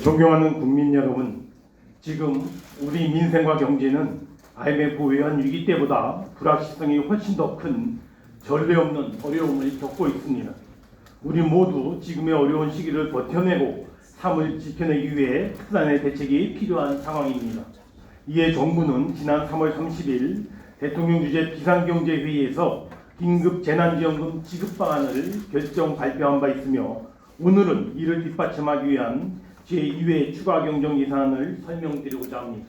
존경하는 국민 여러분, 지금 우리 민생과 경제는 IMF 외환 위기 때보다 불확실성이 훨씬 더 큰 전례 없는 어려움을 겪고 있습니다. 우리 모두 지금의 어려운 시기를 버텨내고 삶을 지켜내기 위해 특단의 대책이 필요한 상황입니다. 이에 정부는 지난 3월 30일 대통령 주재 비상경제회의에서 긴급 재난지원금 지급 방안을 결정 발표한 바 있으며, 오늘은 이를 뒷받침하기 위한 제2회 추가 경정 예산안을 설명드리고자 합니다.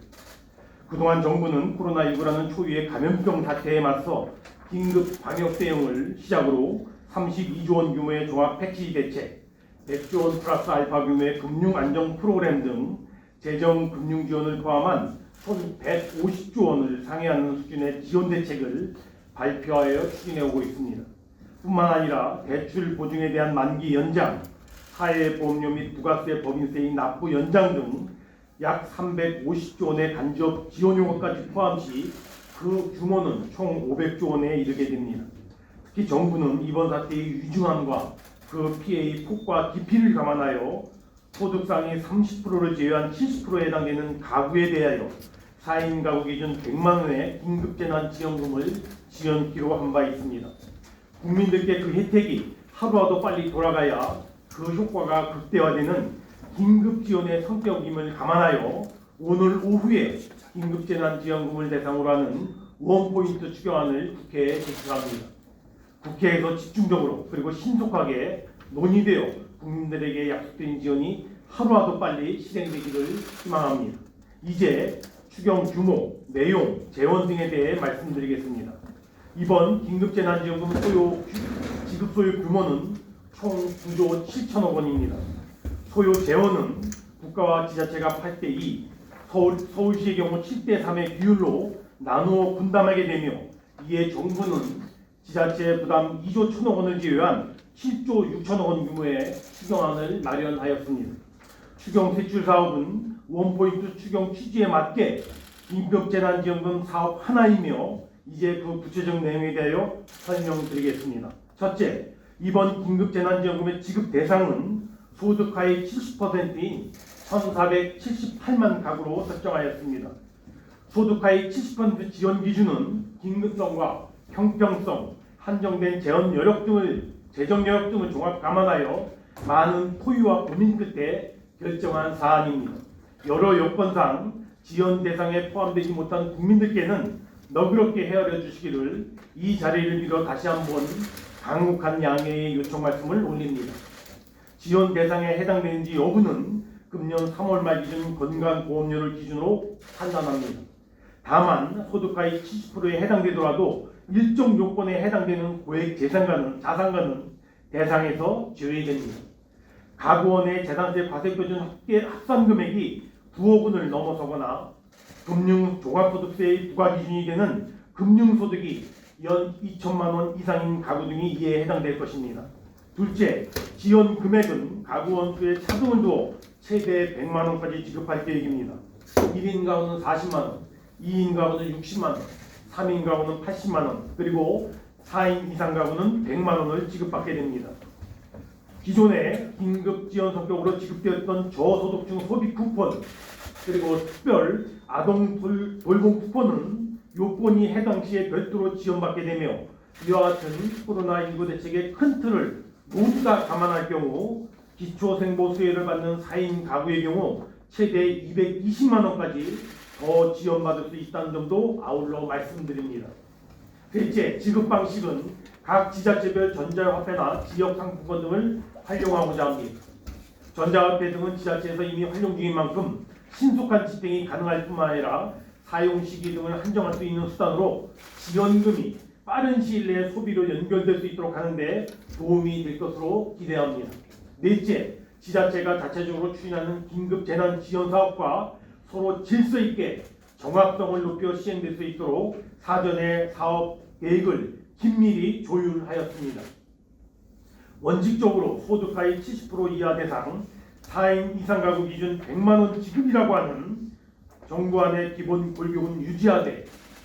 그동안 정부는 코로나19라는 초유의 감염병 사태에 맞서 긴급 방역 대응을 시작으로 32조 원 규모의 종합 패키지 대책, 100조 원 플러스 알파 규모의 금융 안정 프로그램 등 재정 금융 지원을 포함한 총 150조 원을 상회하는 수준의 지원 대책을 발표하여 추진해오고 있습니다. 뿐만 아니라 대출 보증에 대한 만기 연장, 사회보험료 및 부가세 법인세의 납부 연장 등 약 350조 원의 간접 지원 요구까지 포함시 그 규모는 총 500조 원에 이르게 됩니다. 특히 정부는 이번 사태의 위중함과 그 피해의 폭과 깊이를 감안하여 소득상위 30%를 제외한 70%에 해당되는 가구에 대하여 4인 가구 기준 100만 원의 긴급재난지원금을 지원키로 한 바 있습니다. 국민들께 그 혜택이 하루라도 빨리 돌아가야 그 효과가 극대화되는 긴급지원의 성격임을 감안하여 오늘 오후에 긴급재난지원금을 대상으로 하는 원포인트 추경안을 국회에 제출합니다. 국회에서 집중적으로 그리고 신속하게 논의되어 국민들에게 약속된 지원이 하루라도 빨리 실행되기를 희망합니다. 이제 추경 규모, 내용, 재원 등에 대해 말씀드리겠습니다. 이번 긴급재난지원금 지급 소요 규모는 총 9조 7천억 원입니다. 소요 재원은 국가와 지자체가 8대2, 서울시의 경우 7대3의 비율로 나누어 분담하게 되며, 이에 정부는 지자체 부담 2조 1천억 원을 제외한 7조 6천억 원 규모의 추경안을 마련하였습니다. 추경 세출 사업은 원포인트 추경 취지에 맞게 긴급재난지원금 사업 하나이며, 이제 그 구체적 내용에 대하여 설명드리겠습니다. 첫째, 이번 긴급재난지원금의 지급 대상은 소득하의 70%인 1,478만 가구로 설정하였습니다. 소득하의 70% 지원 기준은 긴급성과 형평성, 한정된 재정 여력 등을 종합 감안하여 많은 토의와 고민 끝에 결정한 사안입니다. 여러 여건상 지원 대상에 포함되지 못한 국민들께는 너그럽게 헤아려 주시기를 이 자리를 빌어 다시 한번 강력한 양해의 요청 말씀을 올립니다. 지원 대상에 해당되는지 여부는 금년 3월 말 기준 건강보험료를 기준으로 판단합니다. 다만 소득하의 70%에 해당되더라도 일정 요건에 해당되는 고액 자산가는 대상에서 제외됩니다. 가구원의 재산세 과세표준 합산 금액이 9억 원을 넘어서거나 금융 종합소득세의 부과 기준이 되는 금융소득이 연 2천만 원 이상인 가구 등이 이에 해당될 것입니다. 둘째, 지원 금액은 가구원 수에 차등을 두어 최대 100만 원까지 지급할 계획입니다. 1인 가구는 40만 원, 2인 가구는 60만 원, 3인 가구는 80만 원, 그리고 4인 이상 가구는 100만 원을 지급받게 됩니다. 기존에 긴급 지원 성격으로 지급되었던 저소득층 소비 쿠폰, 그리고 특별 아동 돌봄 쿠폰은 요건이 해당 시에 별도로 지원받게 되며, 이와 같은 코로나19 대책의 큰 틀을 모두 다 감안할 경우 기초생보 수혜를 받는 4인 가구의 경우 최대 220만 원까지 더 지원받을 수 있다는 점도 아울러 말씀드립니다. 셋째, 지급 방식은 각 지자체별 전자화폐나 지역상품권 등을 활용하고자 합니다. 전자화폐 등은 지자체에서 이미 활용 중인 만큼 신속한 집행이 가능할 뿐만 아니라 사용 시기 등을 한정할 수 있는 수단으로 지원금이 빠른 시일 내에 소비로 연결될 수 있도록 하는데 도움이 될 것으로 기대합니다. 넷째, 지자체가 자체적으로 추진하는 긴급 재난 지원 사업과 서로 질서 있게 정확성을 높여 시행될 수 있도록 사전에 사업 계획을 긴밀히 조율하였습니다. 원칙적으로 소득하의 70% 이하 대상 4인 이상 가구 기준 100만 원 지급이라고 하는 정부안의 기본 골격은 유지하되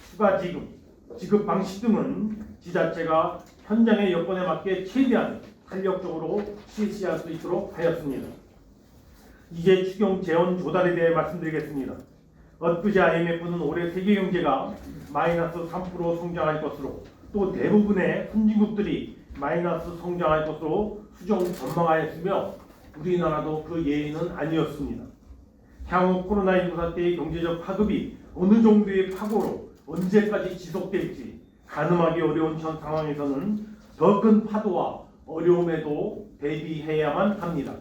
추가 지급 방식 등은 지자체가 현장의 여건에 맞게 최대한 탄력적으로 실시할 수 있도록 하였습니다. 이제 추경 재원 조달에 대해 말씀드리겠습니다. 엊그제 IMF는 올해 세계 경제가 마이너스 3% 성장할 것으로 또 대부분의 선진국들이 마이너스 성장할 것으로 수정 전망하였으며 우리나라도 그 예외는 아니었습니다. 향후 코로나19 사태의 경제적 파급이 어느 정도의 파고로 언제까지 지속될지 가늠하기 어려운 현 상황에서는 더 큰 파도와 어려움에도 대비해야만 합니다.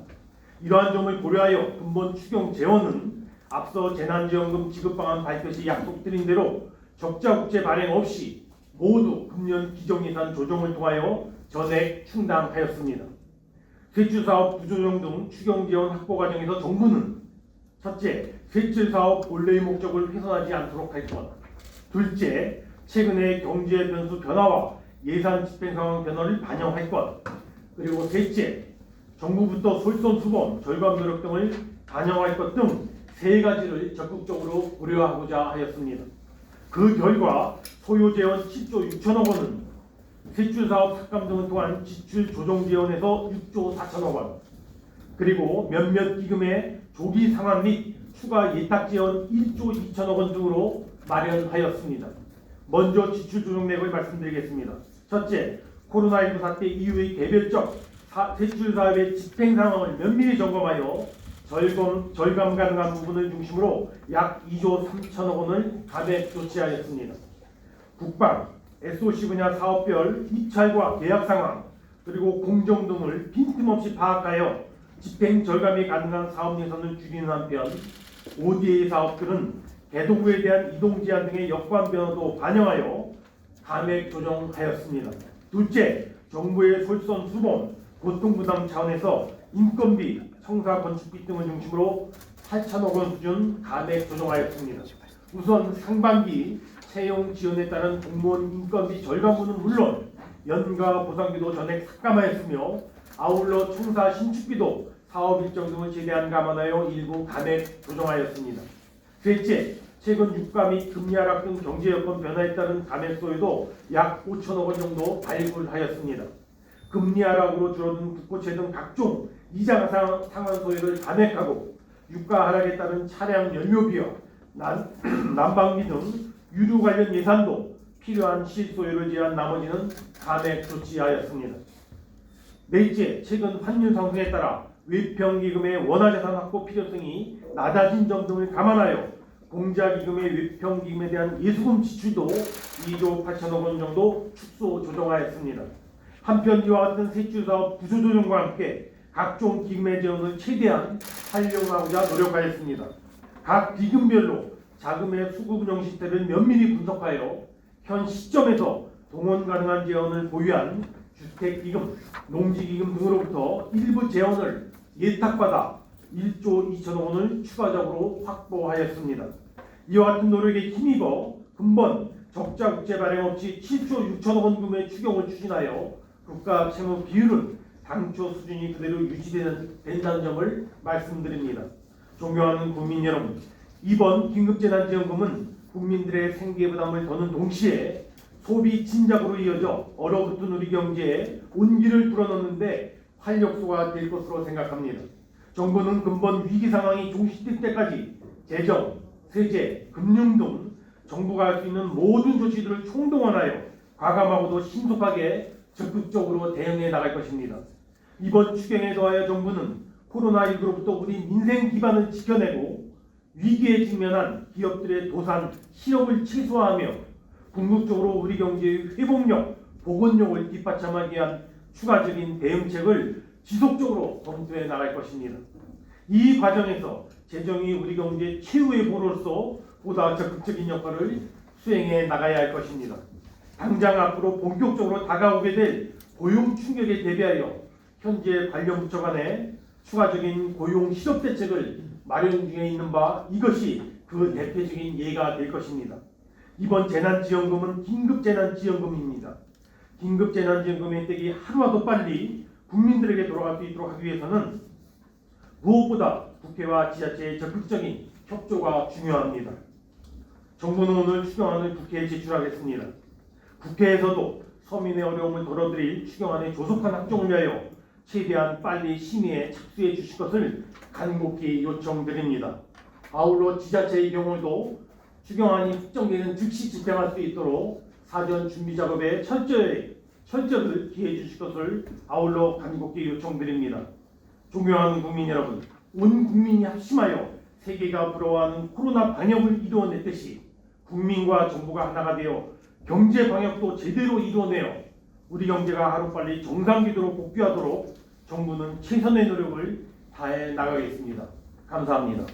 이러한 점을 고려하여 근본 추경 재원은 앞서 재난지원금 지급 방안 발표 시 약속드린 대로 적자 국채 발행 없이 모두 금년 기정예산 조정을 통하여 전액 충당하였습니다. 셋주사업 부조정 등 추경 지원 확보 과정에서 정부는 첫째, 셋주사업 본래의 목적을 훼손하지 않도록 할 것. 둘째, 최근의 경제 변수 변화와 예산 집행 상황 변화를 반영할 것. 그리고 셋째, 정부부터 솔선수범, 절감 노력 등을 반영할 것 등 세 가지를 적극적으로 고려하고자 하였습니다. 그 결과 소요 재원 7조 6천억 원은 셋주 사업 삭감 등을 통한 지출 조정 지원에서 6조 4천억 원, 그리고 몇몇 기금의 조기 상환 및 추가 예탁 지원 1조 2천억 원 등으로 마련하였습니다. 먼저 지출 조정액을 말씀드리겠습니다. 첫째, 코로나19 사태 이후의 개별적 셋주 사업의 집행 상황을 면밀히 점검하여 절감 가능한 부분을 중심으로 약 2조 3천억 원을 감액 조치하였습니다. 국방, SOC 분야 사업별 입찰과 계약 상황, 그리고 공정 등을 빈틈없이 파악하여 집행 절감이 가능한 사업 예산을 줄이는 한편 ODA 사업들은 개도구에 대한 이동 제한 등의 여건 변화도 반영하여 감액 조정하였습니다. 둘째, 정부의 솔선수범, 고통부담 차원에서 인건비, 청사 건축비 등을 중심으로 8천억 원 수준 감액 조정하였습니다. 우선 상반기 채용 지원에 따른 공무원 인건비 절감분은 물론 연가 보상비도 전액 삭감하였으며 아울러 청사 신축비도 사업 일정 등을 최대한 감안하여 일부 감액 조정하였습니다. 셋째, 최근 유가 및 금리 하락 등 경제 여건 변화에 따른 감액 소요도 약 5천억 원 정도 발굴하였습니다. 금리 하락으로 줄어든 국고채 등 각종 이자 상환 소요를 감액하고 유가 하락에 따른 차량 연료비와 난방비 등 유류 관련 예산도 필요한 실소요를 제한 나머지는 감액 조치하였습니다. 넷째, 최근 환율 상승에 따라 외평기금의 원화자산 확보 필요성이 낮아진 점 등을 감안하여 공자기금의 외평기금에 대한 예수금 지출도 2조 8천억 원 정도 축소 조정하였습니다. 한편 이와 같은 셋주사업 구조조정과 함께 각종 기금의 재원을 최대한 활용하고자 노력하였습니다. 각 기금별로 자금의 수급 운영 시스템을 면밀히 분석하여 현 시점에서 동원 가능한 재원을 보유한 주택기금, 농지기금 등으로부터 일부 재원을 예탁받아 1조 2천억 원을 추가적으로 확보하였습니다. 이와 같은 노력에 힘입어 근본 적자 국채 발행 없이 7조 6천억 원 규모의 추경을 추진하여 국가 채무 비율은 당초 수준이 그대로 유지된다는 점을 말씀드립니다. 존경하는 국민 여러분, 이번 긴급재난지원금은 국민들의 생계부담을 더는 동시에 소비 진작으로 이어져 얼어붙은 우리 경제에 온기를 불어넣는데 활력소가 될 것으로 생각합니다. 정부는 근본 위기 상황이 종식될 때까지 재정, 세제, 금융 등 정부가 할 수 있는 모든 조치들을 총동원하여 과감하고도 신속하게 적극적으로 대응해 나갈 것입니다. 이번 추경에 더하여 정부는 코로나19로부터 우리 민생 기반을 지켜내고 위기에 직면한 기업들의 도산, 실업을 최소화하며 궁극적으로 우리 경제의 회복력, 복원력을 뒷받침하기 위한 추가적인 대응책을 지속적으로 검토해 나갈 것입니다. 이 과정에서 재정이 우리 경제 최후의 보루로서 보다 적극적인 역할을 수행해 나가야 할 것입니다. 당장 앞으로 본격적으로 다가오게 될 고용 충격에 대비하여 현재 관련 부처 간에 추가적인 고용 실업 대책을 마련 중에 있는 바 이것이 그 대표적인 예가 될 것입니다. 이번 재난지원금은 긴급재난지원금입니다. 긴급재난지원금 혜택이 하루라도 빨리 국민들에게 돌아갈 수 있도록 하기 위해서는 무엇보다 국회와 지자체의 적극적인 협조가 중요합니다. 정부는 오늘 추경안을 국회에 제출하겠습니다. 국회에서도 서민의 어려움을 덜어드릴 추경안의 조속한 확정을 위하여 최대한 빨리 심의에 착수해 주실 것을 간곡히 요청드립니다. 아울러 지자체의 경우도 추경안이 확정되는 즉시 집행할 수 있도록 사전 준비 작업에 철저를 기해 주실 것을 아울러 간곡히 요청드립니다. 존경하는 국민 여러분, 온 국민이 합심하여 세계가 부러워하는 코로나 방역을 이루어냈듯이 국민과 정부가 하나가 되어 경제 방역도 제대로 이루어내어 우리 경제가 하루빨리 정상궤도로 복귀하도록 정부는 최선의 노력을 다해 나가겠습니다. 감사합니다.